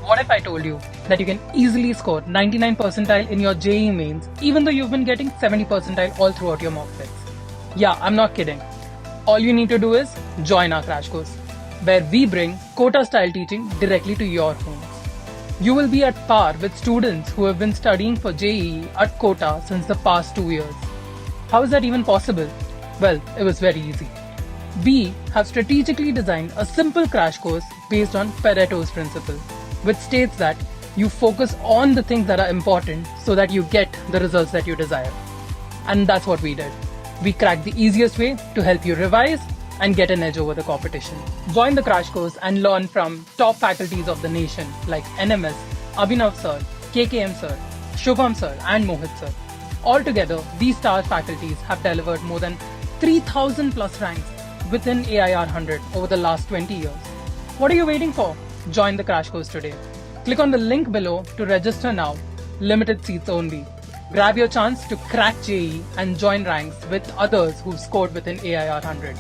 What if I told you that you can easily score 99 percentile in your JEE mains even though you've been getting 70 percentile all throughout your mock tests? Yeah, I'm not kidding. All you need to do is join our crash course, where we bring Kota style teaching directly to your homes. You will be at par with students who have been studying for JEE at Kota since the past 2 years. How is that even possible? Well, it was very easy. We have strategically designed a simple crash course based on Pareto's principle, which states that you focus on the things that are important so that you get the results that you desire. And that's what we did. We cracked the easiest way to help you revise and get an edge over the competition. Join the crash course and learn from top faculties of the nation like NMS, Abhinav sir, KKM sir, Shubham sir and Mohit sir. Altogether, these star faculties have delivered more than 3,000 plus ranks within AIR 100 over the last 20 years. What are you waiting for? Join the crash course today. Click on the link below to register now. Limited seats only. Grab your chance to crack JEE and join ranks with others who've scored within AIR 100.